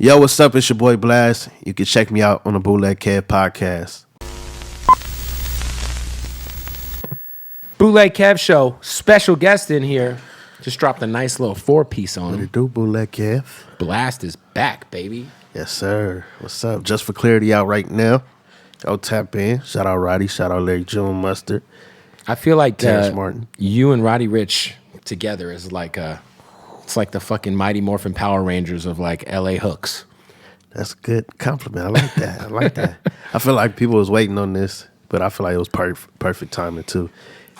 Yo, what's up? It's your boy Blxst. You can check me out on the Bootleg podcast. Bootleg Kev Show, special guest in here. Just dropped a nice little 4-piece on What him. it do, Bootleg Kev? Blxst is back, baby. Yes, sir. What's up? Just for clarity out right now. Go tap in. Shout out Roddy. Shout out Larry June Mustard. I feel like Terrence Martin. you and Roddy Ricch together is like it's like the fucking Mighty Morphin Power Rangers of like LA hooks. That's a good compliment. I like that. I feel like people was waiting on this, but I feel like it was perfect timing too.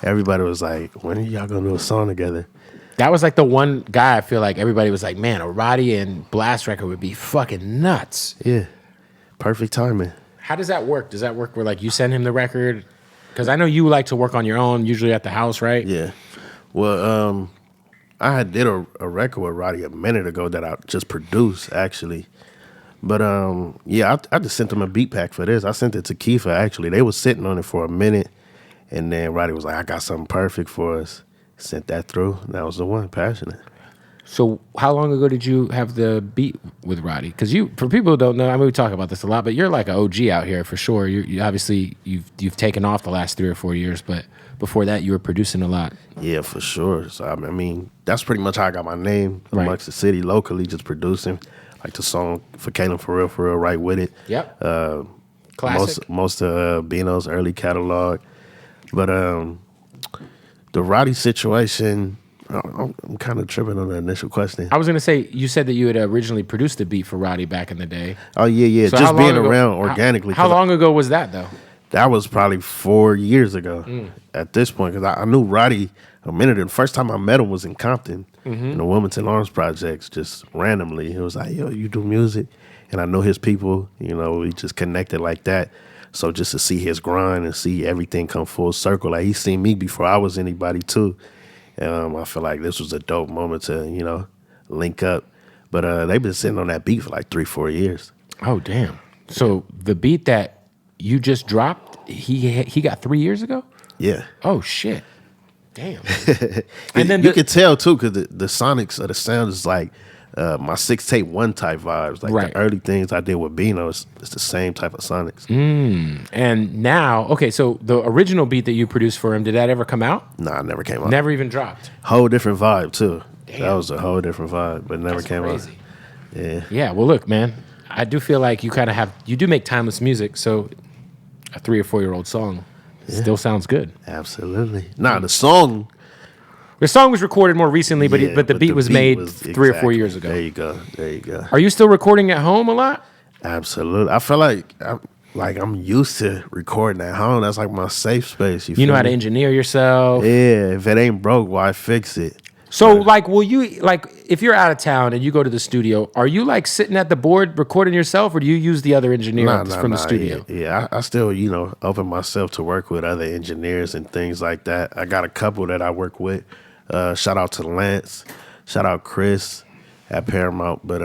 Everybody was like, when are y'all gonna do a song together? That was like the one guy I feel like everybody was like, man, a Roddy and Blxst record would be fucking nuts. Yeah. Perfect timing. How does that work? Does that work where like you send him the record? Because I know you like to work on your own, usually at the house, right? Yeah. Well, I had did a record with Roddy a minute ago that I just produced, actually. But, yeah, I just sent them a beat pack for this. I sent it to Kiefer, actually. They was sitting on it for a minute, and then Roddy was like, I got something perfect for us. Sent that through, and that was the one, Passionate. So how long ago did you have the beat with Roddy? Because for people who don't know, I mean, we talk about this a lot, but you're like an OG out here for sure. You obviously, you've taken off the last 3 or 4 years, but before that, you were producing a lot. Yeah, for sure. So, I mean, that's pretty much how I got my name amongst the city, locally, just producing. Like the song for Kalen For Real, Right With It. Yep. Classic. Most of Bino's early catalog. But the Roddy situation, I'm kind of tripping on the initial question. I was going to say, you said that you had originally produced a beat for Roddy back in the day. Oh, yeah. So just being around organically. How long ago was that, though? That was probably 4 years ago at this point, because I knew Roddy a minute. The first time I met him was in Compton, in the Wilmington Arms Projects, just randomly. It was like, yo, you do music? And I know his people, we just connected like that. So just to see his grind and see everything come full circle, like he's seen me before I was anybody too. I feel like this was a dope moment to, link up. But they've been sitting on that beat for like 3-4 years. Oh, damn. So the beat that you just dropped, he got 3 years ago? Yeah. Oh, shit. Damn. And then you can tell too, because the sonics of the sound is like my 6 tape 1 type vibes. Like the early things I did with Bino, it's the same type of sonics. And now, okay, so the original beat that you produced for him, did that ever come out? Nah, it never came out. Never even dropped. Whole different vibe too. Damn. That was a whole different vibe, but it never came out. Yeah. Yeah. Well, look, man, I do feel like you do make timeless music, so a 3 or 4 year old song still sounds good. Absolutely. Nah, the song was recorded more recently, but the beat was made 3 or 4 years ago. There you go. Are you still recording at home a lot? Absolutely. I feel like I'm used to recording at home. That's like my safe space. You know how to engineer yourself. Yeah. If it ain't broke, why fix it? So, if you're out of town and you go to the studio, are you like sitting at the board recording yourself, or do you use the other engineer from the studio? Yeah, I still, open myself to work with other engineers and things like that. I got a couple that I work with. Shout out to Lance. Shout out Chris at Paramount. But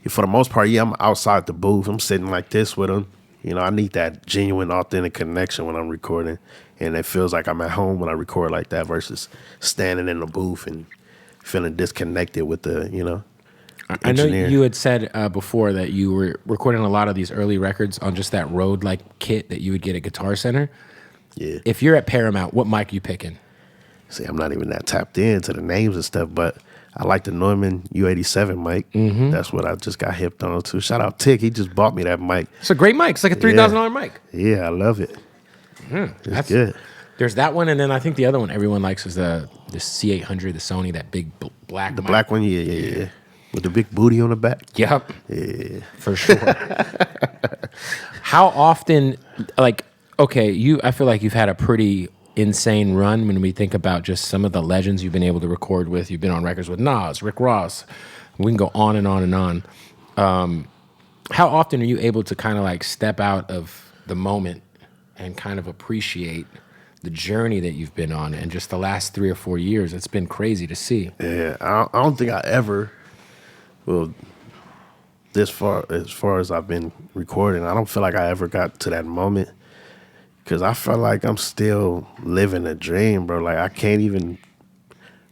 for the most part, I'm outside the booth. I'm sitting like this with them. I need that genuine, authentic connection when I'm recording. And it feels like I'm at home when I record like that versus standing in the booth and feeling disconnected with the, engineer. I know you had said before that you were recording a lot of these early records on just that Rode kit that you would get at Guitar Center. Yeah. If you're at Paramount, what mic you picking? See, I'm not even that tapped into the names and stuff, but I like the Neumann U87 mic. That's what I just got hipped on to. Shout out Tick. He just bought me that mic. It's a great mic. It's like a $3,000 mic. Yeah, I love it. That's good. There's that one, and then I think the other one everyone likes is the C800, the Sony, that big black mic. Black one, yeah. With the big booty on the back. Yep. Yeah. For sure. How often, I feel like you've had a pretty insane run when we think about just some of the legends you've been able to record with. You've been on records with Nas, Rick Ross. We can go on and on and on. How often are you able to kind of step out of the moment and kind of appreciate the journey that you've been on, and just the last 3 or 4 years? It's been crazy to see. Yeah, I don't think I ever, as far as I've been recording, I don't feel like I ever got to that moment, because I feel like I'm still living a dream, bro. Like I can't even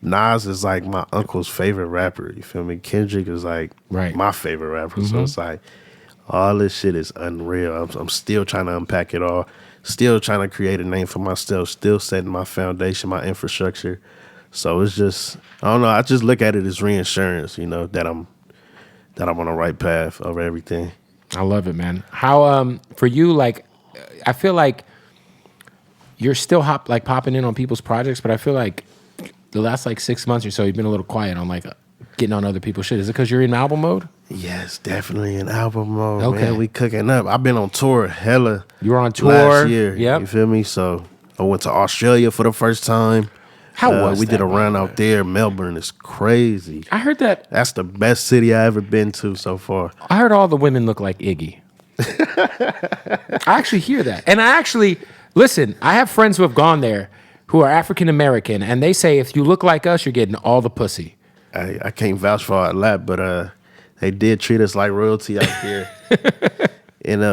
Nas is like my uncle's favorite rapper. You feel me? Kendrick is like my favorite rapper. So it's like all this shit is unreal. I'm still trying to unpack it all. Still trying to create a name for myself. Still setting my foundation, my infrastructure. So it's just, I don't know. I just look at it as reinsurance. You know, that I'm on the right path over everything. I love it, man. How for you? Like, I feel like you're still popping in on people's projects, but I feel like the last like 6 months or so, you've been a little quiet on like getting on other people's shit. Is it because you're in album mode? Yes, definitely in album mode. Okay, man, we cooking up. I've been on tour hella. You were on tour last year. You feel me? So I went to Australia for the first time. How was we that, did a run out there. Melbourne is crazy. I heard that. That's the best city I ever been to so far. I heard all the women look like Iggy. I actually hear that. And I actually, listen, I have friends who have gone there who are African American, and they say if you look like us, you're getting all the pussy. I can't vouch for a lot, but they did treat us like royalty out here. And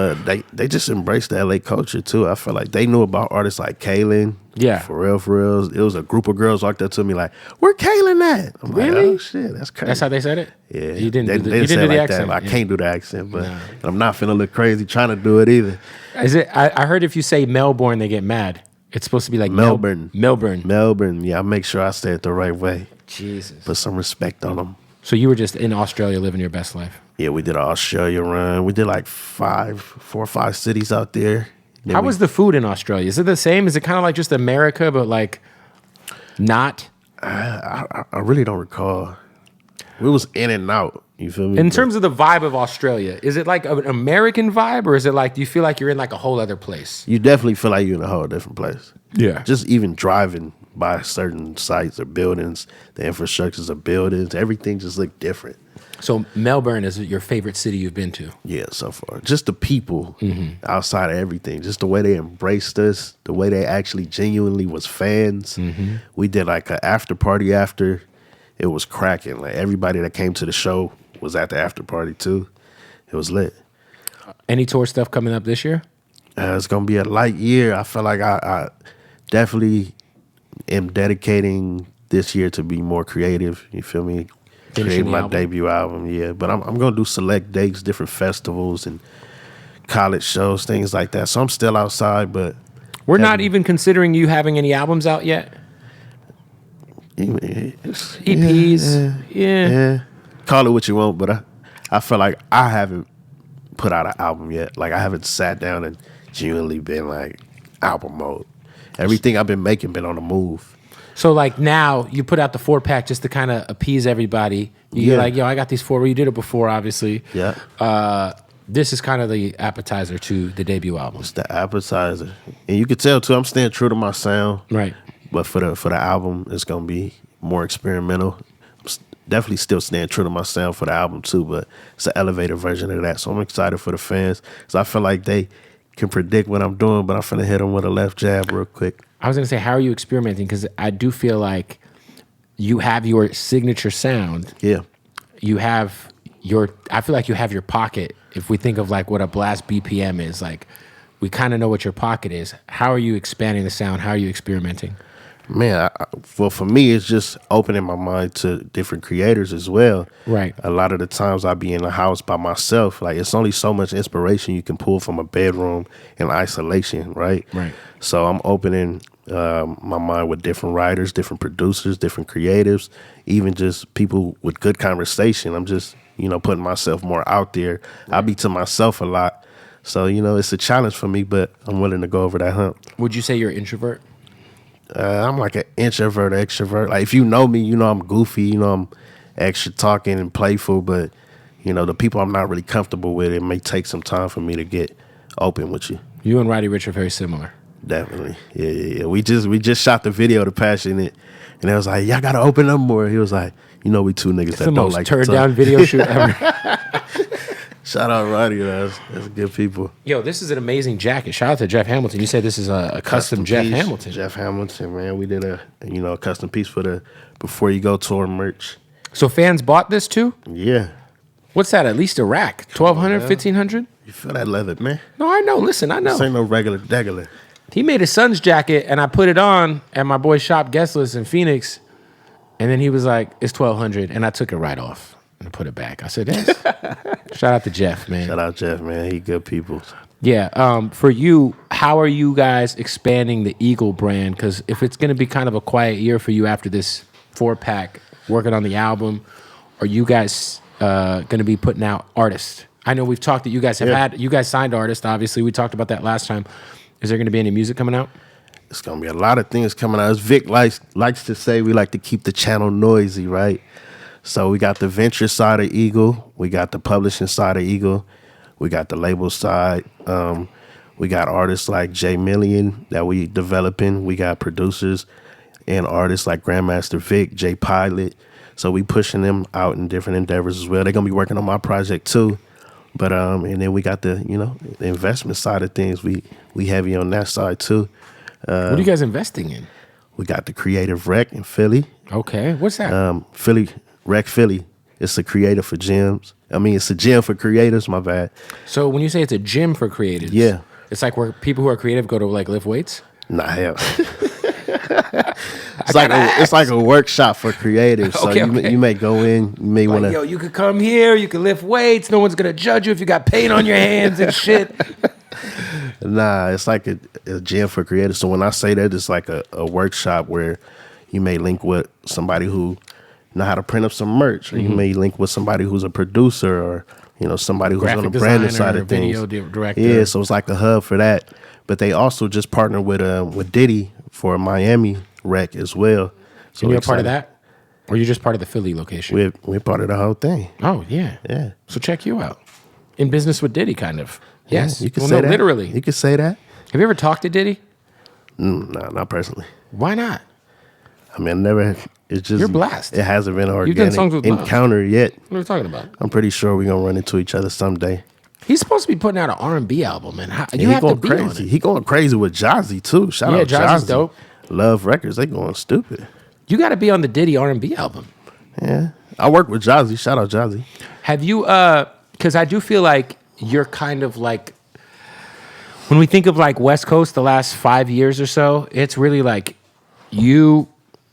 they just embraced the LA culture too. I feel like they knew about artists like Kaylin. Yeah. For real. It was a group of girls walked up to me like, "Where Kaylin at?" I'm really? Like, "Oh shit, that's crazy." That's how they said it? Yeah. You didn't they do didn't say the like accent. that. I can't do the accent, but I'm not finna look crazy trying to do it either. Is it? I heard if you say Melbourne, they get mad. It's supposed to be like Melbourne. Melbourne. Yeah, I make sure I say it the right way. Jesus. Put some respect on them. So you were just in Australia living your best life. Yeah, we did an Australia run. We did like 4 or 5 cities out there. How was the food in Australia? Is it the same? Is it kind of like just America, but like not? I really don't recall. We was in and out. You feel me? In terms of the vibe of Australia, is it like an American vibe, or is it like, do you feel like you're in like a whole other place? You definitely feel like you're in a whole different place. Yeah. Just even driving by certain sites or buildings, the infrastructures of buildings, everything just looked different. So Melbourne is your favorite city you've been to? Yeah, so far. Just the people outside of everything. Just the way they embraced us, the way they actually genuinely was fans. We did like an after party after. It was cracking. Like everybody that came to the show was at the after party too. It was lit. Any tour stuff coming up this year? It's going to be a light year. I feel like I definitely am dedicating this year to be more creative. You feel me? Creating my debut album, yeah. But I'm going to do select dates, different festivals and college shows, things like that. So I'm still outside, but... We're not even considering you having any albums out yet? EPs? Yeah. Call it what you want, but I feel like I haven't put out an album yet. Like I haven't sat down and genuinely been like album mode. Everything I've been making been on the move. So like now you put out the 4-pack just to kind of appease everybody. You're like, yo, I got these 4. You did it before, obviously. Yeah. This is kind of the appetizer to the debut album. It's the appetizer. And you can tell too, I'm staying true to my sound. Right. But for the album, it's gonna be more experimental. Definitely still staying true to my sound for the album too, but it's an elevated version of that. So I'm excited for the fans. So I feel like they can predict what I'm doing, but I'm finna hit them with a left jab real quick. I was gonna say, how are you experimenting? Because I do feel like you have your signature sound. Yeah. You have I feel like you have your pocket. If we think of like what a Blxst BPM is, like we kind of know what your pocket is. How are you expanding the sound? How are you experimenting? Man, well, for me, it's just opening my mind to different creators as well. Right. A lot of the times I be in the house by myself. Like, it's only so much inspiration you can pull from a bedroom in isolation, right? Right. So I'm opening my mind with different writers, different producers, different creatives, even just people with good conversation. I'm just, putting myself more out there. Right. I be to myself a lot. So, it's a challenge for me, but I'm willing to go over that hump. Would you say you're an introvert? I'm like an introvert, extrovert. Like if you know me, I'm goofy, I'm extra talking and playful, but the people I'm not really comfortable with, it may take some time for me to get open with you. You and Roddy Ricch are very similar. Definitely. Yeah. We just shot the video to Passionate, and I was like, y'all gotta open up more. He was like, we two niggas that don't like to talk. It's the most turned down video shoot ever. Shout out Roddy, that's good people. Yo, this is an amazing jacket. Shout out to Jeff Hamilton. You said this is a custom Jeff piece. Hamilton. Jeff Hamilton, man. We did a custom piece for the Before You Go tour merch. So fans bought this too? Yeah. What's that? At least a rack? 1,200, 1,500? You feel that leather, man? No, I know. Listen, I know. This ain't no regular. He made his son's jacket, and I put it on at my boy Shop Guest List in Phoenix. And then he was like, it's 1,200. And I took it right off and put it back. I said, yes. Shout out to Jeff, man. Shout out Jeff, man. He good people. Yeah. For you, how are you guys expanding the Eagle brand? Because if it's going to be kind of a quiet year for you after this 4-pack, working on the album, are you guys going to be putting out artists? I know we've talked that you guys have you guys signed artists, obviously. We talked about that last time. Is there going to be any music coming out? It's going to be a lot of things coming out. As Vic likes to say, we like to keep the channel noisy, right? So we got the venture side of Eagle. We got the publishing side of Eagle. We got the label side. We got artists like J Million that we developing. We got producers and artists like Grandmaster Vic, J Pilot. So we pushing them out in different endeavors as well. They're going to be working on my project too. But and then we got the investment side of things. We heavy on that side too. What are you guys investing in? We got the Creative Rec in Philly. Okay, what's that? Philly Rec Philly. It's a creator for gyms. I mean, it's a gym for creators. My bad. So when you say it's a gym for creatives, yeah, it's like where people who are creative go to like lift weights. Nah, hell. It's like a workshop for creatives. So you may go in. You may want to. Yo, you could come here. You could lift weights. No one's gonna judge you if you got paint on your hands and shit. Nah, it's like a gym for creators. So when I say that, it's like a workshop where you may link with somebody who know how to print up some merch, or you may link with somebody who's a producer, or somebody who's graphic on the branding designer, side of things. Video director. Yeah, so it's like a hub for that. But they also just partnered with Diddy for Miami Rec as well. So and you're a part of that, or you're just part of the Philly location? We're part of the whole thing. Oh yeah. So check you out. In business with Diddy, kind of. Yes, you can say that. Literally. You can say that. Have you ever talked to Diddy? No, not personally. Why not? I mean, I never. It's just you're Blxst. It hasn't been an You've done songs organic with encounter yet. What are we talking about? I'm pretty sure we're gonna run into each other someday. He's supposed to be putting out an R&B album, man. You he have to be crazy. on it. He going crazy with Jazzy too. Shout out Jazzy's Jazzy. dope. Love Records. They going stupid. You got to be on the Diddy R&B album. Yeah, I work with Jazzy. Shout out Jazzy. Have you? Because I do feel like you're kind of like, when we think of like West Coast the last 5 years or so, it's really like you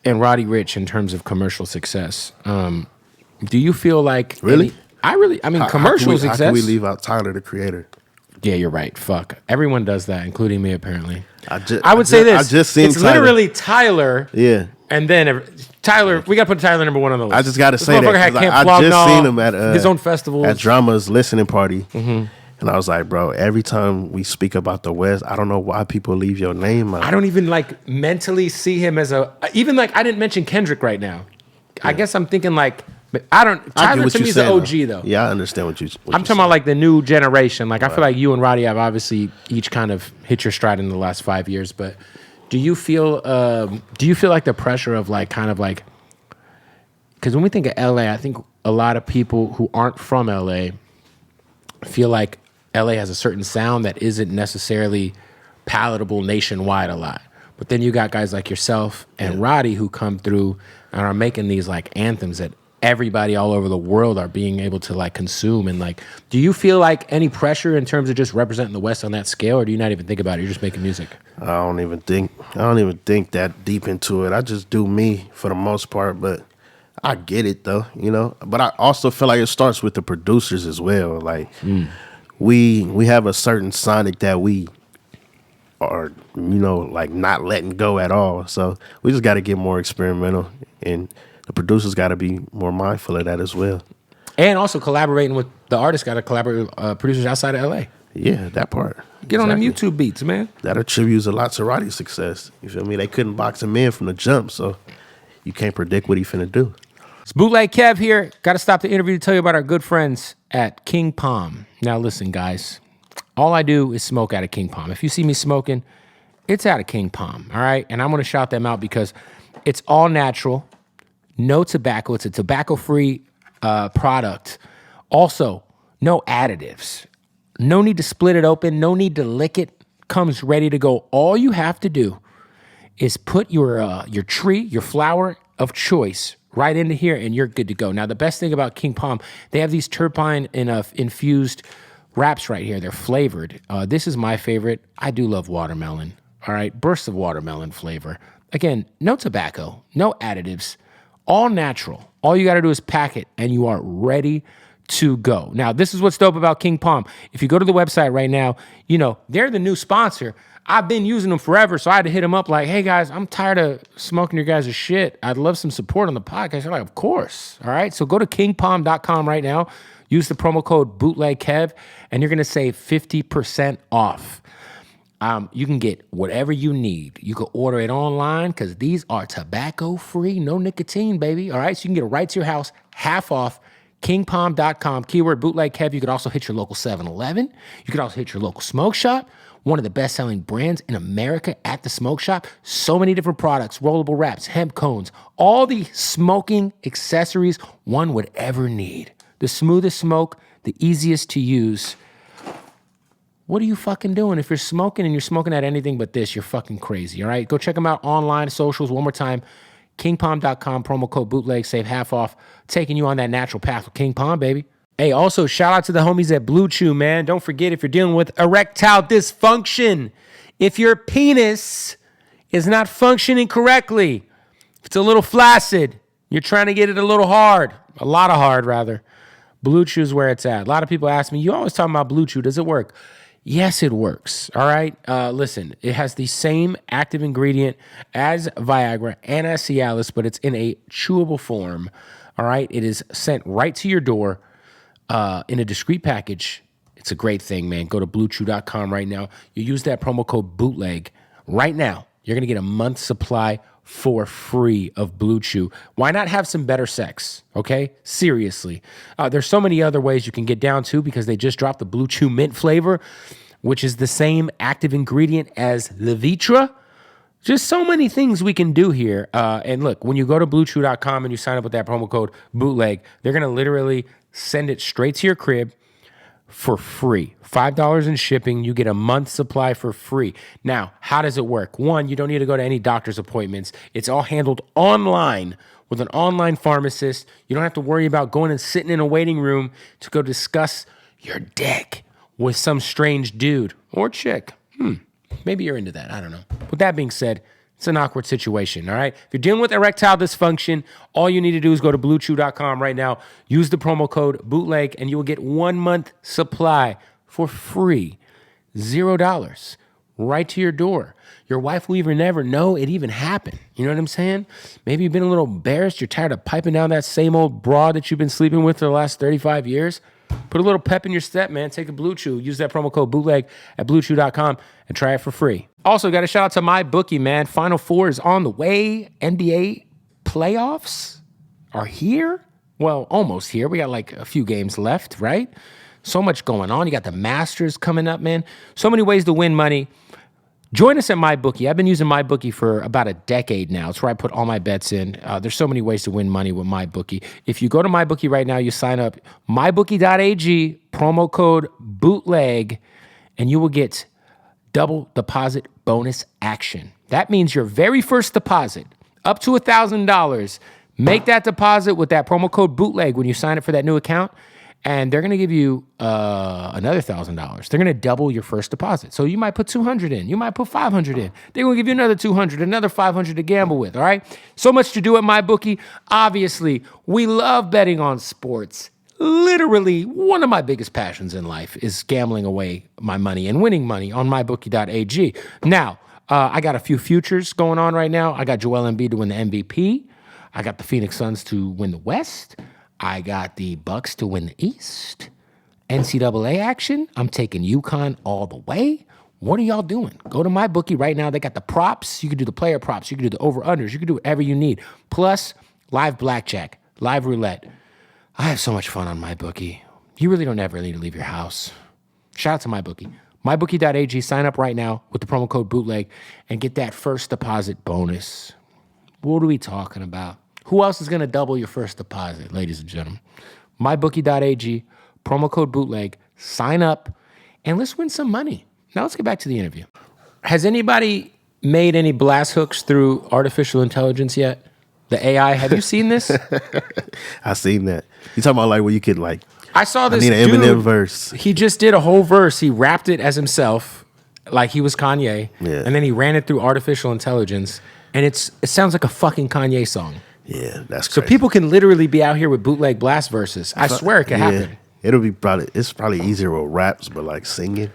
and Roddy Ricch in terms of commercial success. Do you feel like really? I mean, commercial success. How can we leave out Tyler, the Creator? Yeah, you're right. Fuck. Everyone does that, including me, apparently. I would say this. I just seen it's Tyler. Literally Tyler. Yeah. And then Tyler, we got to put Tyler number one on the list. I just got to say that. I just seen him at his own festivals. At Drama's listening party. Mm-hmm. And I was like, bro, every time we speak about the West, I don't know why people leave your name out. I don't even like mentally see him as even like I didn't mention Kendrick right now. Yeah. I guess I'm thinking like, Tyler to me is the OG though. Yeah, I understand what I'm talking about like the new generation. Like I feel like you and Roddy have obviously each kind of hit your stride in the last 5 years. But do you feel like the pressure of like kind of like, because when we think of LA, I think a lot of people who aren't from LA feel like LA has a certain sound that isn't necessarily palatable nationwide a lot. But then you got guys like yourself and Roddy who come through and are making these like anthems that everybody all over the world are being able to like consume. And like, do you feel like any pressure in terms of just representing the West on that scale, or do you not even think about it? You're just making music. I don't even think that deep into it. I just do me for the most part, but I get it though, But I also feel like it starts with the producers as well. Like we have a certain sonic that we are, like not letting go at all. So we just got to get more experimental, and the producers got to be more mindful of that as well. And also collaborating with the artists, got to collaborate with producers outside of LA. Yeah, that part. Get on them YouTube beats, man. That attributes a lot to Roddy's success. You feel me? They couldn't box him in from the jump, so you can't predict what he finna do. It's Bootleg Kev here. Got to stop the interview to tell you about our good friends at King Palm. Now listen, guys. All I do is smoke out of King Palm. If you see me smoking, it's out of King Palm, all right? And I'm going to shout them out because it's all natural, no tobacco. It's a tobacco-free product. Also, no additives. No need to split it open. No need to lick it. Comes ready to go. All you have to do is put your tree, your flower of choice right into here, and you're good to go. Now, the best thing about King Palm, they have these terpene infused wraps right here. They're flavored. This is my favorite. I do love watermelon. All right, bursts of watermelon flavor. Again, no tobacco, no additives. all natural. All you got to do is pack it, and you are ready to go. Now, this is what's dope about King Palm. If you go to the website right now, they're the new sponsor. I've been using them forever, so I had to hit them up like, hey, guys, I'm tired of smoking your guys' shit. I'd love some support on the podcast. They're like, of course. All right, so go to kingpalm.com right now. Use the promo code BootlegKev, and you're going to save 50% off. You can get whatever you need. You can order it online because these are tobacco-free, no nicotine, baby. All right, so you can get it right to your house, half off, kingpalm.com, keyword BootlegKev. You could also hit your local 7-Eleven. You could also hit your local smoke shop. One of the best-selling brands in America at the smoke shop. So many different products, rollable wraps, hemp cones, all the smoking accessories one would ever need. The smoothest smoke, the easiest to use. What are you fucking doing? If you're smoking and you're smoking at anything but this, you're fucking crazy, all right? Go check them out online, socials, one more time. KingPalm.com, promo code BOOTLEG, save half off. Taking you on that natural path with King Palm, baby. Hey, also, shout out to the homies at Blue Chew, man. Don't forget, if you're dealing with erectile dysfunction, if your penis is not functioning correctly, if it's a little flaccid, you're trying to get it a little hard, a lot of hard, rather, Blue Chew is where it's at. A lot of people ask me, you always talking about Blue Chew. Does it work? Yes, it works. All right. Listen, it has the same active ingredient as Viagra and as Cialis, but it's in a chewable form. All right. It is sent right to your door in a discreet package. It's a great thing, man. Go to bluechew.com right now. You use that promo code BOOTLEG right now. You're going to get a month's supply for free of Blue Chew. Why not have some better sex? Okay? Seriously. There's so many other ways you can get down to because they just dropped the Blue Chew mint flavor, which is the same active ingredient as Levitra. Just so many things we can do here. And look, when you go to bluechew.com and you sign up with that promo code BOOTLEG, they're going to literally send it straight to your crib for free. $5 in shipping. You get a month's supply for free. Now, how does it work? One, you don't need to go to any doctor's appointments. It's all handled online with an online pharmacist. You don't have to worry about going and sitting in a waiting room to go discuss your dick with some strange dude or chick. Maybe you're into that. I don't know. With that being said, it's an awkward situation, all right? If you're dealing with erectile dysfunction, all you need to do is go to bluechew.com right now, use the promo code BOOTLEG, and you will get 1 month supply for free, $0, right to your door. Your wife will even never know it even happened. You know what I'm saying? Maybe you've been a little embarrassed. You're tired of piping down that same old broad that you've been sleeping with for the last 35 years. Put a little pep in your step, man. Take a Blue Chew. Use that promo code BOOTLEG at bluechew.com and try it for free. Also, got a shout out to MyBookie, man. Final Four is on the way. NBA playoffs are here. Well, almost here. We got like a few games left, right? So much going on. You got the Masters coming up, man. So many ways to win money. Join us at MyBookie. I've been using MyBookie for about a decade now. It's where I put all my bets in. There's so many ways to win money with MyBookie. If you go to MyBookie right now, you sign up, mybookie.ag, promo code BOOTLEG, and you will get double deposit bonus action. That means your very first deposit, up to $1,000, make that deposit with that promo code BOOTLEG when you sign up for that new account, and they're going to give you another $1,000. They're going to double your first deposit. So you might put $200 in. You might put $500 in. They're going to give you another $200, another $500 to gamble with, all right? So much to do at MyBookie. Obviously, we love betting on sports. Literally, one of my biggest passions in life is gambling away my money and winning money on mybookie.ag. Now, I got a few futures going on right now. I got Joel Embiid to win the MVP. I got the Phoenix Suns to win the West. I got the Bucks to win the East. NCAA action, I'm taking UConn all the way. What are y'all doing? Go to MyBookie right now. They got the props. You can do the player props. You can do the over-unders. You can do whatever you need. Plus, live blackjack, live roulette. I have so much fun on MyBookie. You really don't ever need to leave your house. Shout out to MyBookie. MyBookie.ag. Sign up right now with the promo code BOOTLEG and get that first deposit bonus. What are we talking about? Who else is going to double your first deposit, ladies and gentlemen? MyBookie.ag, promo code BOOTLEG, sign up, and let's win some money. Now let's get back to the interview. Has anybody made any blast hooks through artificial intelligence yet? The AI, have you seen this? I seen that. You talking about like where you could like, I saw this I need an dude, Eminem verse. He just did a whole verse. He rapped it as himself, like he was Kanye, Yeah. and then he ran it through artificial intelligence, and it sounds like a fucking Kanye song. Yeah, that's So crazy. people can literally be out here with bootleg Blxst verses. I swear it can happen. It's probably easier with raps, but like singing,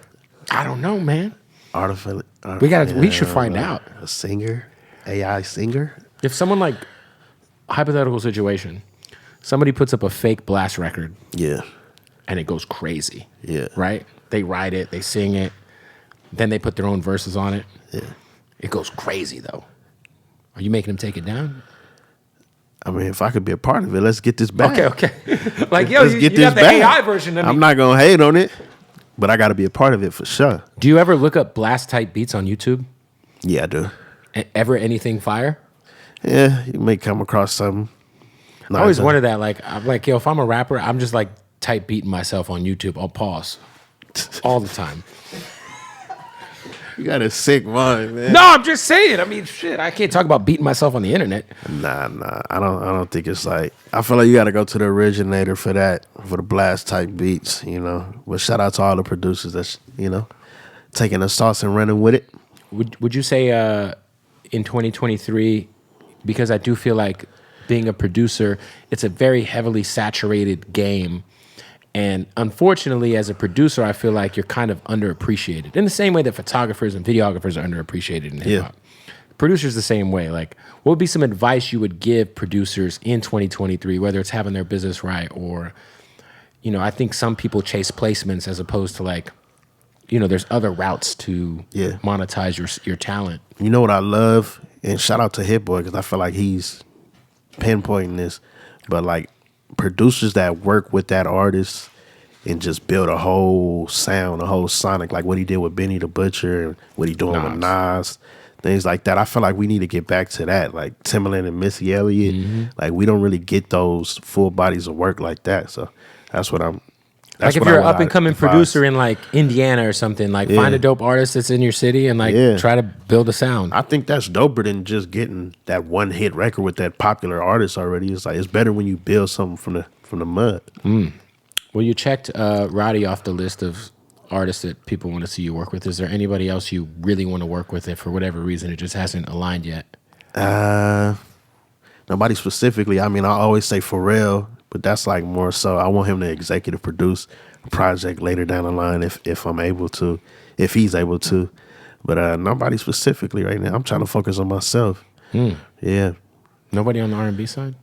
I don't know, man. artificial. We should find out. A singer, AI singer. If someone like hypothetical situation, somebody puts up a fake Blxst record Yeah, and it goes crazy. yeah, Right? They write it, they sing it, then they put their own verses on it. yeah. It goes crazy though. Are you making them take it down? I mean, if I could be a part of it, let's get this back. Okay. Like, yo, Let's you get got this the back. AI version of me. I'm not gonna hate on it, but I got to be a part of it for sure. Do you ever look up Blxst type beats on YouTube? Yeah, I do. Ever anything fire? Yeah, you may come across something. I always wonder that. Like, I'm like, yo, if I'm a rapper, I'm just like type beating myself on YouTube. I'll pause all the time. You got a sick mind, man. No, I'm just saying. I mean, shit, I can't talk about beating myself on the internet. Nah. I don't think it's like. I feel like you got to go to the originator for that, for the Blxst type beats, you know. But shout out to all the producers that's, you know, taking the sauce and running with it. Would you say in 2023, because I do feel like being a producer, it's a very heavily saturated game. And unfortunately, as a producer, I feel like you're kind of underappreciated in the same way that photographers and videographers are underappreciated in hip hop. Producers the same way. Like, what would be some advice you would give producers in 2023, whether it's having their business right or, you know, I think some people chase placements as opposed to like, you know, there's other routes to monetize your talent. You know what I love? And shout out to Hit Boy because I feel like he's pinpointing this. But like producers that work with that artist and just build a whole sound, a whole sonic, like what he did with Benny the Butcher and what he doing with Nas, things like that. I feel like we need to get back to that. Like Timbaland and Missy Elliott, like we don't really get those full bodies of work like that. So that's what I'm. That's like if what you're I an up and coming producer in like Indiana or something, like find a dope artist that's in your city and like try to build a sound. I think that's doper than just getting that one hit record with that popular artist already. It's like it's better when you build something from the mud. Well, you checked Roddy off the list of artists that people want to see you work with. Is there anybody else you really want to work with, if for whatever reason it just hasn't aligned yet? Nobody specifically. I mean, I always say Pharrell, but that's like more so. I want him to executive produce a project later down the line if I'm able to, if he's able to. But nobody specifically right now. I'm trying to focus on myself. Yeah. Nobody on the R&B side?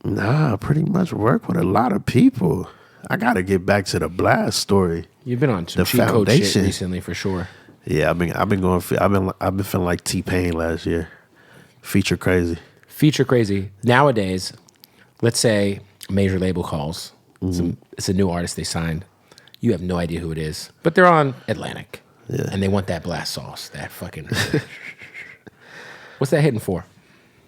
Nah, pretty much work with a lot of people. I got to get back to the Blxst story. You've been on some cheat code shit recently for sure. Yeah, I've been feeling like T-Pain last year. Feature crazy. Nowadays, let's say a major label calls. It's a new artist they signed. You have no idea who it is, but they're on Atlantic. Yeah. And they want that Blxst sauce, that fucking. What's that hitting for?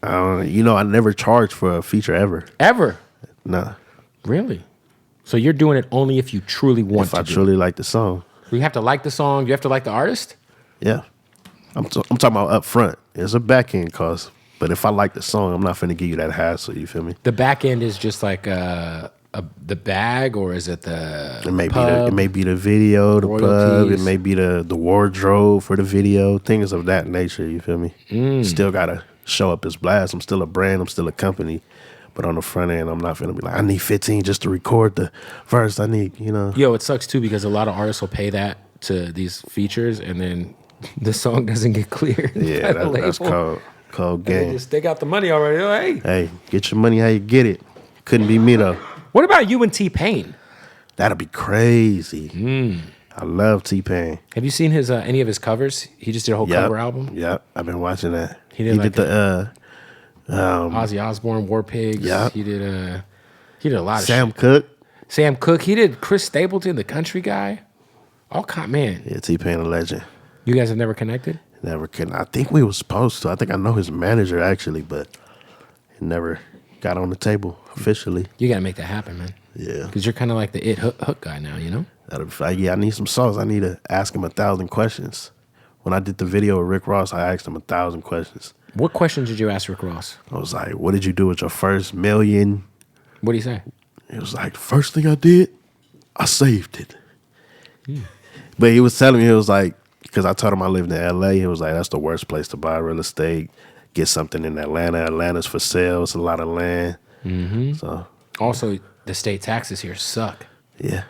You know, I never charged for a feature ever. Ever? Nah. Really? So you're doing it only if you truly want to. If I truly like the song. You have to like the song. You have to like the artist. Yeah. I'm talking about up front. It's a back end cost, but if I like the song, I'm not finna give you that hassle. You feel me? The back end is just like the bag, or is it the pub? It may be the video, the royalties. pub. It may be the wardrobe for the video. Things of that nature. You feel me? Still gotta show up as Blxst. I'm still a brand. I'm still a company. But on the front end, I'm not finna be like, I need 15 just to record the verse. I need, you know. Yo, it sucks too because a lot of artists will pay that to these features, and then the song doesn't get cleared. Yeah, that's cold game. They got the money already. Oh, hey, get your money how you get it. Couldn't be me though. What about you and T-Pain? That'd be crazy. I love T-Pain. Have you seen his any of his covers? He just did a whole cover album. Yep, I've been watching that. He did the Ozzy Osbourne, War Pigs. Yep. He did a lot of Sam shit. Cooke. Sam Cooke. He did Chris Stapleton, the country guy. All kind, man. Yeah, T-Pain a legend. You guys have never connected? Never can. I think we were supposed to. I think I know his manager actually, but it never got on the table officially. You got to make that happen, man. Yeah. Because you're kind of like the hook guy now, you know? I need some sauce. I need to ask him 1,000 questions. When I did the video with Rick Ross, I asked him 1,000 questions. What questions did you ask Rick Ross? I was like, what did you do with your first million? What did he say? It was like, the first thing I did, I saved it. But he was telling me, he was like, because I told him I lived in LA, he was like, that's the worst place to buy real estate get something in Atlanta. Atlanta's for sale. It's a lot of land. So Also, the state taxes here suck. yeah,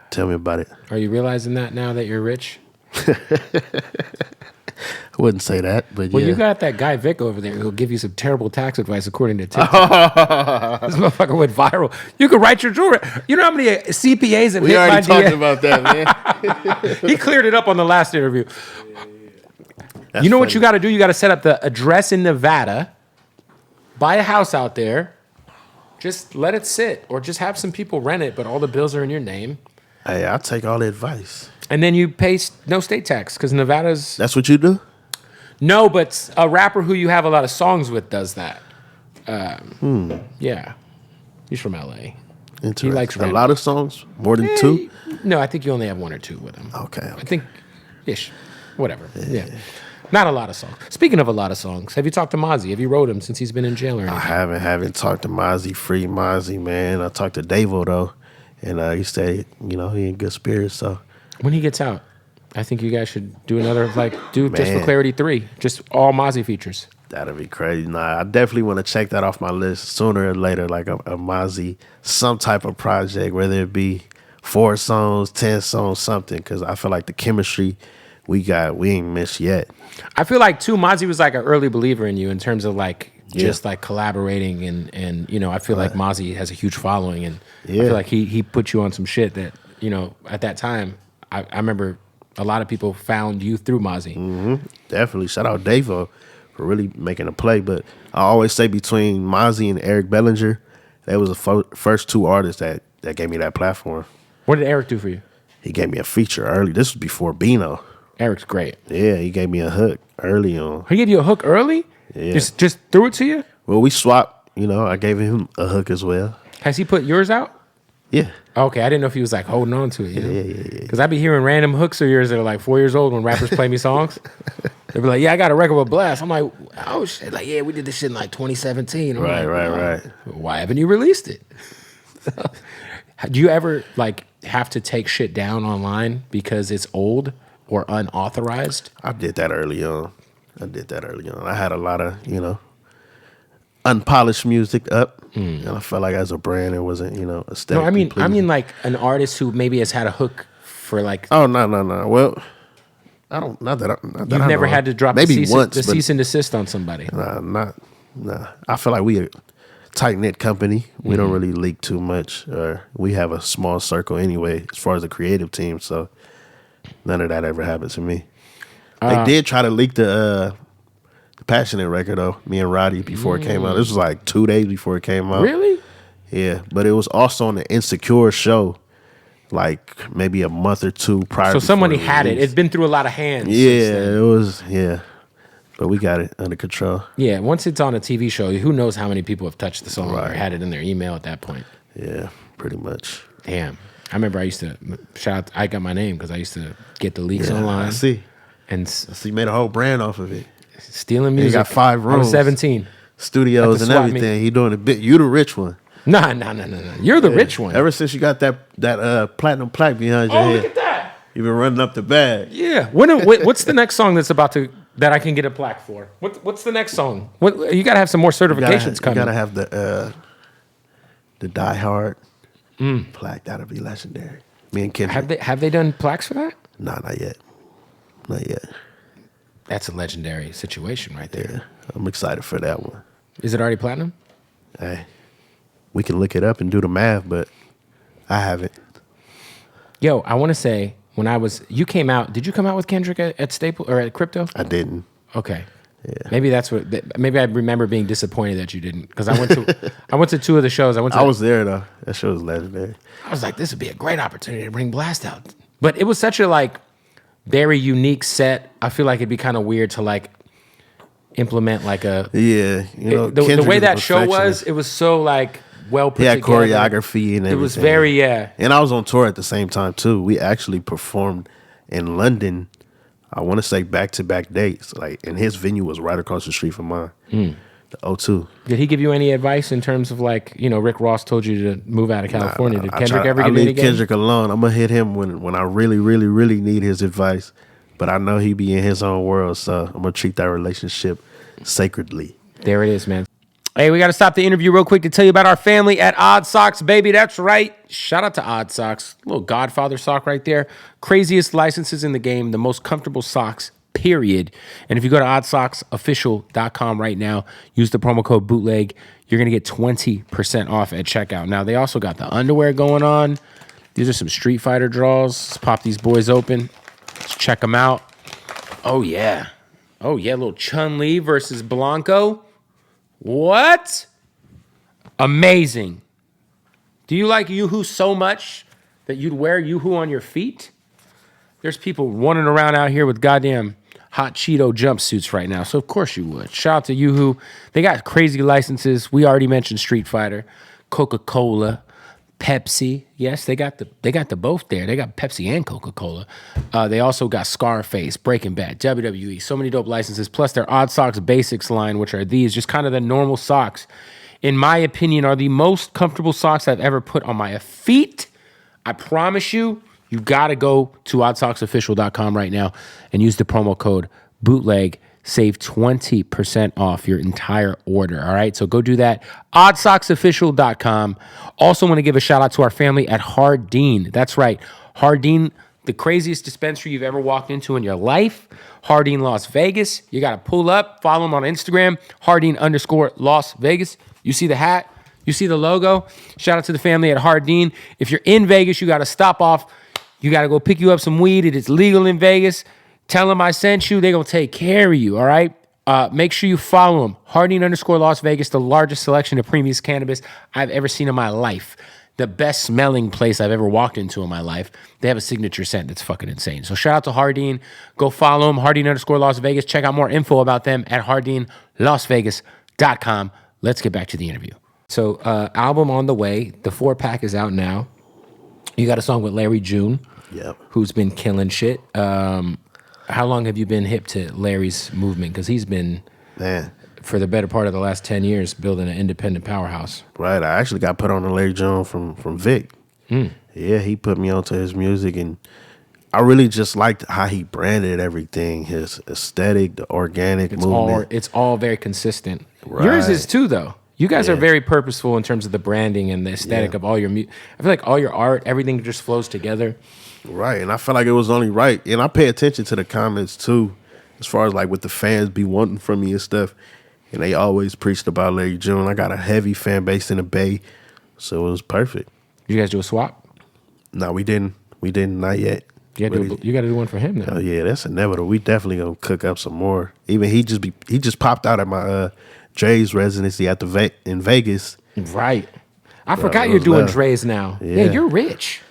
tell me about it. Are you realizing that now that you're rich? I wouldn't say that, but Well, yeah. you got that guy Vic over there who'll give you some terrible tax advice according to TikTok. This motherfucker went viral. You could write your jewelry. You know how many CPAs have We hit my already talked DM? about that, man. He cleared it up on the last interview. That's You know what funny. you got to do? You got to set up the address in Nevada, buy a house out there, just let it sit, or just have some people rent it, but all the bills are in your name. Hey, I'll take all the advice. And then you pay no state tax because Nevada's... That's what you do? No, but a rapper who you have a lot of songs with does that. Yeah. He's from L.A. Interesting. He likes a rap. lot of songs? More than two? No, I think you only have one or two with him. Okay. I think, ish. Whatever. Yeah. Not a lot of songs. Speaking of a lot of songs, have you talked to Mozzie? Have you wrote him since he's been in jail or anything? I haven't talked to Mozzie, free Mozzie, man. I talked to Davo, though, and he said, he in good spirits, so. When he gets out, I think you guys should do another, Just for Man. Clarity 3. Just all Mozzie features. That'd be crazy. Nah, I definitely want to check that off my list sooner or later, like a Mozzie, some type of project, whether it be 4 songs, 10 songs, something, because I feel like the chemistry we ain't missed yet. I feel like, too, Mozzie was like an early believer in you in terms of just collaborating and I feel like Mozzie has a huge following and I feel like he put you on some shit that, at that time, I remember a lot of people found you through Mozzie. Definitely. Shout out Davo for really making a play. But I always say between Mozzie and Eric Bellinger, they was the first 2 artists that gave me that platform. What did Eric do for you? He gave me a feature early. This was before Beano. Eric's great. Yeah, he gave me a hook early on. He gave you a hook early? Yeah. Just threw it to you? Well, we swapped. I gave him a hook as well. Has he put yours out? Yeah. Okay, I didn't know if he was holding on to it. Yeah. Because I be hearing random hooks of yours that are 4 years old when rappers play me songs. They be like, yeah, I got a record with Blxst. I'm like, oh shit. Yeah, we did this shit in 2017. I'm Right. Why haven't you released it? Do you ever have to take shit down online because it's old or unauthorized? I did that early on. I had a lot of, unpolished music up. And I felt like as a brand, it wasn't, aesthetically No, I mean pleasing. an artist who maybe has had a hook for Oh, no. Well, I don't, not that you've I never know had to drop maybe the once, cease and desist on somebody. Nah. I feel like we a tight-knit company. We don't really leak too much. We have a small circle anyway as far as the creative team, so none of that ever happened to me. They did try to leak the Passionate record, though, me and Roddy, before it came out. This was 2 days before it came out. Really? Yeah, but it was also on the Insecure show, maybe a month or 2 prior. So before somebody the had it. release. It's been through a lot of hands. since Yeah, then. it was, but we got it under control. Yeah, once it's on a TV show, who knows how many people have touched the song or Right. had it in their email at that point. Yeah, pretty much. Damn. I remember I used to shout out, I got my name because I used to get the leaks Yeah, online. I see. And So you made a whole brand off of it. stealing He music. got 5 I was rooms. 17. Studios At the and swap everything. meet. He doing a bit. You the rich one. No. You're the rich one. Ever since you got that platinum plaque behind your Oh, head, look at that. you've been running up the bag. Yeah. What's the next song that I can get a plaque for? What's the next song? You got to have some more certifications coming. You gotta have the Die Hard plaque. That'll be legendary. Me and Kendrick. Have they done plaques for that? Nah, not yet. Not yet. That's a legendary situation right there. Yeah, I'm excited for that one. Is it already platinum? Hey, we can look it up and do the math, but I haven't. Yo, I want to say you came out. Did you come out with Kendrick at Staple or at Crypto? I didn't. Okay. Yeah. Maybe maybe I remember being disappointed that you didn't because I went to 2 of the shows. I was there though. That show was legendary. I was like, this would be a great opportunity to bring Blxst out. But it was such a very unique set. I feel like it'd be kind of weird to implement a Yeah, the Kendrick way is a that show was. perfectionist. It was so well put He had together. choreography and everything. It was very And I was on tour at the same time too. We actually performed in London. I want to say back-to-back dates. And his venue was right across the street from mine, the O2. Did he give you any advice in terms of Rick Ross told you to move out of California? Did Kendrick ever I give you any leave Kendrick alone. I'm gonna hit him when I really, really, really need his advice. But I know he be in his own world, so I'm gonna treat that relationship sacredly. There it is, man. Hey, we got to stop the interview real quick to tell you about our family at Odd Socks, baby. That's right. Shout out to Odd Socks. Little Godfather sock right there. Craziest licenses in the game. The most comfortable socks, period. And if you go to oddsocksofficial.com right now, use the promo code Bootleg, you're going to get 20% off at checkout. Now, they also got the underwear going on. These are some Street Fighter draws. Let's pop these boys open. Let's check them out. Oh, yeah. Oh, yeah. Little Chun-Li versus Blanco. What? Amazing. Do you like Yoo-Hoo so much that you'd wear Yoo-Hoo on your feet? There's people running around out here with goddamn hot Cheeto jumpsuits right now, so of course you would. Shout out to Yoo-Hoo. They got crazy licenses. We already mentioned Street Fighter, Coca-Cola, Pepsi. Yes, they got the both there. They got Pepsi and Coca-Cola. They also got Scarface, Breaking Bad, WWE. So many dope licenses. Plus their Odd Socks Basics line, which are these, just kind of the normal socks. In my opinion, are the most comfortable socks I've ever put on my feet. I promise you, you got to go to oddsocksofficial.com right now and use the promo code Bootleg. Save 20% off your entire order, all right? So go do that. Oddsocksofficial.com. Also want to give a shout out to our family at Hardin. That's right. Hardin, the craziest dispensary you've ever walked into in your life. Hardin, Las Vegas. You got to pull up, follow them on Instagram, Hardin_Las Vegas. You see the hat? You see the logo? Shout out to the family at Hardin. If you're in Vegas, you got to stop off. You got to go pick you up some weed. It is legal in Vegas. Tell them I sent you. They're going to take care of you, all right? Make sure you follow them. Hardin_Las Vegas, the largest selection of premium cannabis I've ever seen in my life. The best smelling place I've ever walked into in my life. They have a signature scent that's fucking insane. So shout out to Hardin. Go follow them, Hardin_Las Vegas. Check out more info about them at hardinlasvegas.com. Let's get back to the interview. So album on the way. The 4-pack is out now. You got a song with Larry June, who's been killing shit. How long have you been hip to Larry's movement? Because he's been, for the better part of the last 10 years, building an independent powerhouse. Right. I actually got put on to Larry June from Vic. Yeah, he put me onto his music, and I really just liked how he branded everything, his aesthetic, the organic movement. It's all very consistent. Right. Yours is too, though. You guys are very purposeful in terms of the branding and the aesthetic of all your music. I feel like all your art, everything just flows together. Right, and I felt like it was only right. And I pay attention to the comments, too, as far as like what the fans be wanting from me and stuff. And they always preached about Larry June. I got a heavy fan base in the Bay, so it was perfect. You guys do a swap? No, we didn't. Not yet. You got to do one for him, though. Oh, yeah, that's inevitable. We definitely going to cook up some more. Even he just popped out at my Drai's residency at in Vegas. Right. I forgot you're doing Drai's now. Yeah, you're rich.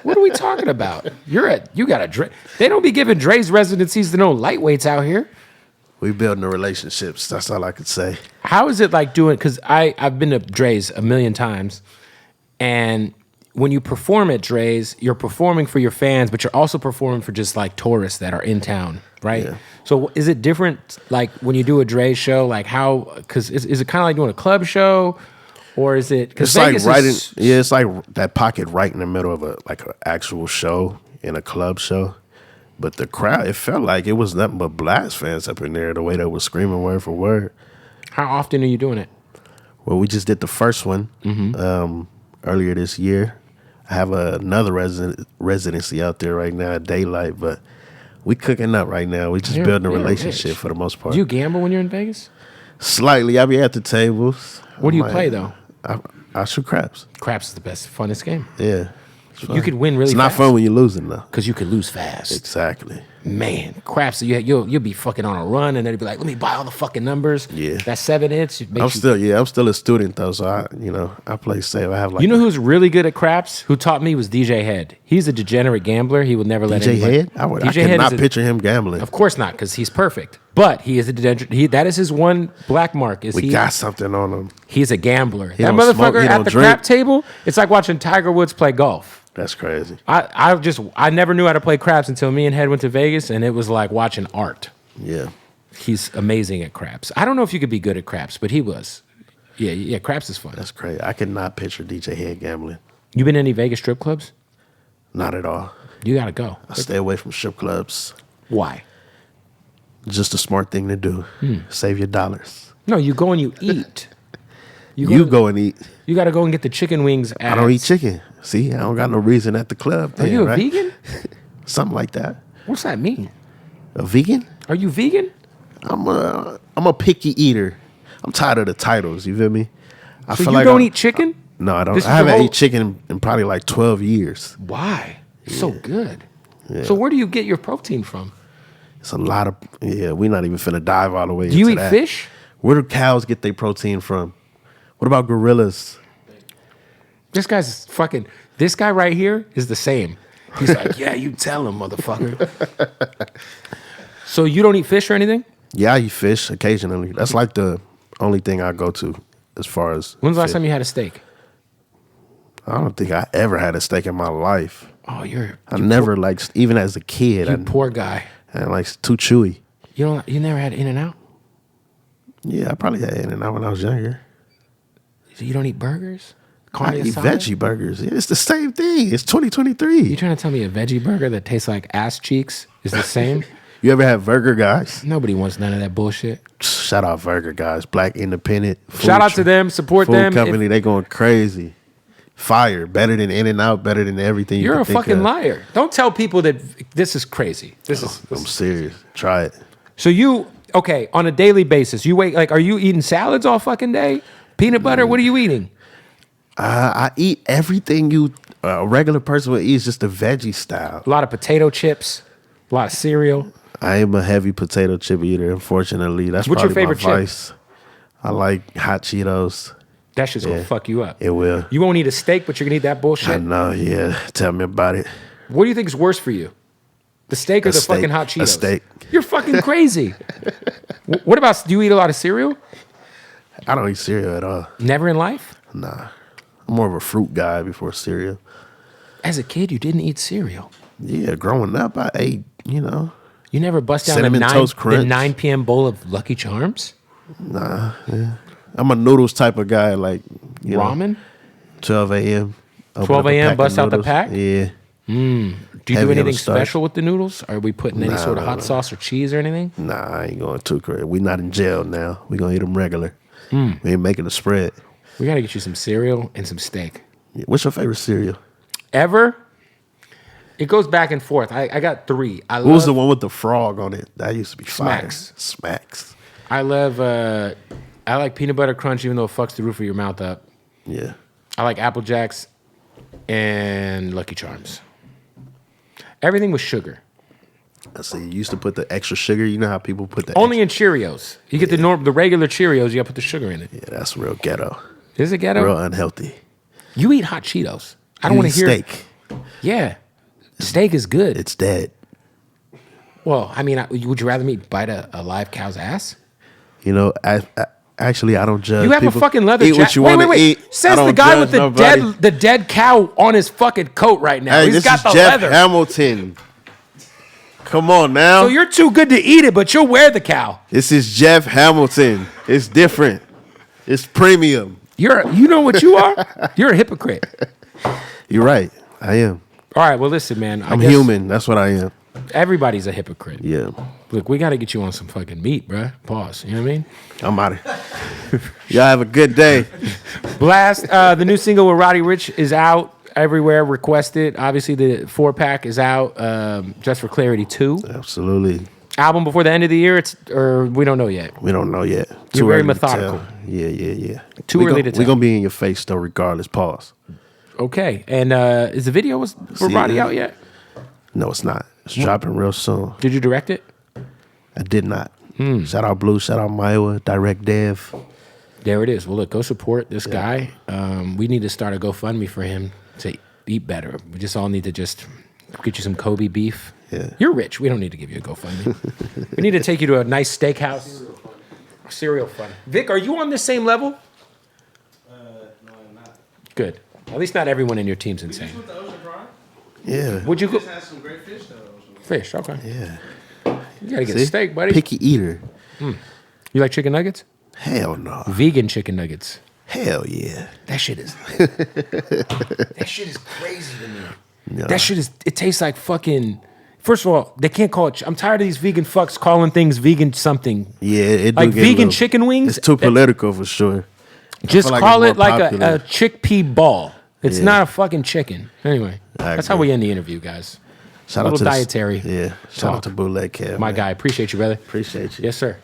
What are we talking about? You got a Drai. They don't be giving Drai's residencies to no lightweights out here. We building the relationships. That's all I could say. How is it like doing? Because I've been to Drai's a million times, and when you perform at Drai's, you're performing for your fans, but you're also performing for just like tourists that are in town, right? Yeah. So is it different, like when you do a Drai's show? Like how? Because is it kind of like doing a club show? Or is it? It's Vegas like it's like that pocket right in the middle of an actual show in a club show. But the crowd, it felt like it was nothing but Blxst fans up in there. The way they were screaming word for word. How often are you doing it? Well, we just did the first one earlier this year. I have another residency out there right now at Daylight, but we cooking up right now. We just building a relationship for the most part. Do you gamble when you're in Vegas? Slightly. I be at the tables. What do you play though? I shoot craps. Craps is the best, funnest game. Yeah. You could win really fast. It's not fun when you're losing, though. Because you could lose fast. Exactly. Man, craps, you'll be fucking on a run, and they'll be like, let me buy all the fucking numbers. Yeah. That's 7 hits. I'm still a student, though, so I play safe. I have like... You know who's really good at craps? Who taught me was DJ Head. He's a degenerate gambler. He would never let anybody... DJ Head? I could not picture him gambling. Of course not, because he's perfect. But he is a degenerate... That is his one black mark. We got something on him. He's a gambler. That motherfucker at the crap table, it's like watching Tiger Woods play golf. That's crazy. I never knew how to play craps until me and Head went to Vegas, and it was like watching art. Yeah. He's amazing at craps. I don't know if you could be good at craps, but he was. Yeah, craps is fun. That's crazy. I could not picture DJ Head gambling. You been to any Vegas strip clubs? Not at all. You gotta go. I stay away from strip clubs. Why? Just a smart thing to do. Save your dollars. No, you go and you eat. You go and eat. You got to go and get the chicken wings. I don't eat chicken. See, I don't got no reason at the club. Are you a vegan? Something like that. What's that mean? A vegan? Are you vegan? I'm a picky eater. I'm tired of the titles. You feel me? So you don't eat chicken? No, I don't. I haven't eaten chicken in probably like 12 years. Why? It's so good. Yeah. So where do you get your protein from? It's a lot of, we're not even finna dive all the way into that. Do you eat fish? Where do cows get their protein from? What about gorillas? This guy right here is the same. He's like, yeah, you tell him, motherfucker. So you don't eat fish or anything? Yeah, I eat fish occasionally. That's like the only thing I go to as far as When's the last time you had a steak? I don't think I ever had a steak in my life. Oh, I never liked, even as a kid. You poor guy. I like too chewy. You never had In-N-Out? Yeah, I probably had In-N-Out when I was younger. So you don't eat burgers? I eat veggie burgers. Yeah, it's the same thing. It's 2023. You trying to tell me a veggie burger that tastes like ass cheeks is the same? You ever had Burger Guys? Nobody wants none of that bullshit. Shout out Burger Guys, Black independent. Shout out to them. Support them. Food company, they going crazy. Fire, better than In-N-Out, better than everything. You're a fucking liar. Don't tell people that this is crazy. I'm serious. Try it. So on a daily basis, you wait, like, are you eating salads all fucking day? Peanut butter? What are you eating? I eat everything a regular person would eat, is just a veggie style. A lot of potato chips, a lot of cereal. I am a heavy potato chip eater, unfortunately. What's your favorite my vice. I like hot Cheetos. That shit's gonna fuck you up. It will. You won't eat a steak, but you're gonna eat that bullshit? I know, yeah. Tell me about it. What do you think is worse for you? The steak or the fucking hot Cheetos? A steak. You're fucking crazy. What about, do you eat a lot of cereal? I don't eat cereal at all. Never in life? Nah. I'm more of a fruit guy before cereal. As a kid, you didn't eat cereal? Yeah, growing up, I ate, You never bust down Cinnamon Toast Crunch. the 9 p.m. bowl of Lucky Charms? Nah, yeah. I'm a noodles type of guy, like, Ramen? 12 a.m. 12 a.m. bust out the pack? Yeah. Do you do anything special with the noodles? Are we putting any sort of hot sauce or cheese or anything? Nah, I ain't going too crazy. We not in jail now. We gonna eat them regular. We ain't making a spread. We gotta get you some cereal and some steak. Yeah. What's your favorite cereal? Ever? It goes back and forth. I got 3. What was the one with the frog on it? That used to be fire. Smacks. I like peanut butter crunch, even though it fucks the roof of your mouth up. Yeah. I like Apple Jacks and Lucky Charms. Everything with sugar. I see. You used to put the extra sugar. You know how people put the only in Cheerios. You get the regular Cheerios. You got to put the sugar in it. Yeah, that's real ghetto. Is it ghetto? Real unhealthy. You eat hot Cheetos. I don't want to hear steak. Yeah, steak is good. It's dead. Well, I mean, would you rather me bite a live cow's ass? Actually, I don't judge. You have people. a fucking leather jacket. Eat what you want to eat. Says the guy with the dead cow on his fucking coat right now. Hey, He's got the Jeff leather. Hamilton. Come on now. So you're too good to eat it, but you'll wear the cow. This is Jeff Hamilton. It's different. It's premium. You know what you are? You're a hypocrite. You're right. I am. All right. Well, listen, man. I'm human. That's what I am. Everybody's a hypocrite. Yeah. Look, we got to get you on some fucking meat, bruh. Pause. You know what I mean? I'm out of here. Y'all have a good day. Blxst, the new single with Roddy Ricch is out everywhere. Requested. Obviously, the 4-pack is out. Just for Clarity 2. Absolutely. Album before the end of the year? Or we don't know yet. We don't know yet. You're very methodical. Yeah. Too early to tell. We're going to be in your face, though, regardless. Pause. Okay. And is the video for Roddy out yet? No, it's not. It's dropping real soon. Did you direct it? I did not. Shout out Blue, shout out Maiwa, Direct Dev. There it is. Well, look, go support this guy. We need to start a GoFundMe for him to eat better. We just all need to just get you some Kobe beef. Yeah. You're rich. We don't need to give you a GoFundMe. We need to take you to a nice steakhouse. Cereal fun. Vic, are you on the same level? No, I'm not. Good. At least not everyone in your team's insane. Did you put the ocean dry? Yeah. Would you go? Just had some great fish though. Fish, okay. Yeah. You gotta get a steak, buddy. Picky eater. You like chicken nuggets? Hell no. Vegan chicken nuggets. Hell yeah. That shit is crazy to me. Yeah. That shit is, it tastes like fucking First of all, they can't call it. I'm tired of these vegan fucks calling things vegan something. Yeah, it do Like get a vegan little- chicken wings. It's too political for sure. Just like call it's it more like popular. a chickpea ball. It's Yeah. not a fucking chicken. Anyway, I that's how agree. we end the interview, guys. Shout Little out to dietary Yeah, shout out talk. to Bootleg Kev. My man. guy, appreciate you, brother. Appreciate you. Yes, sir.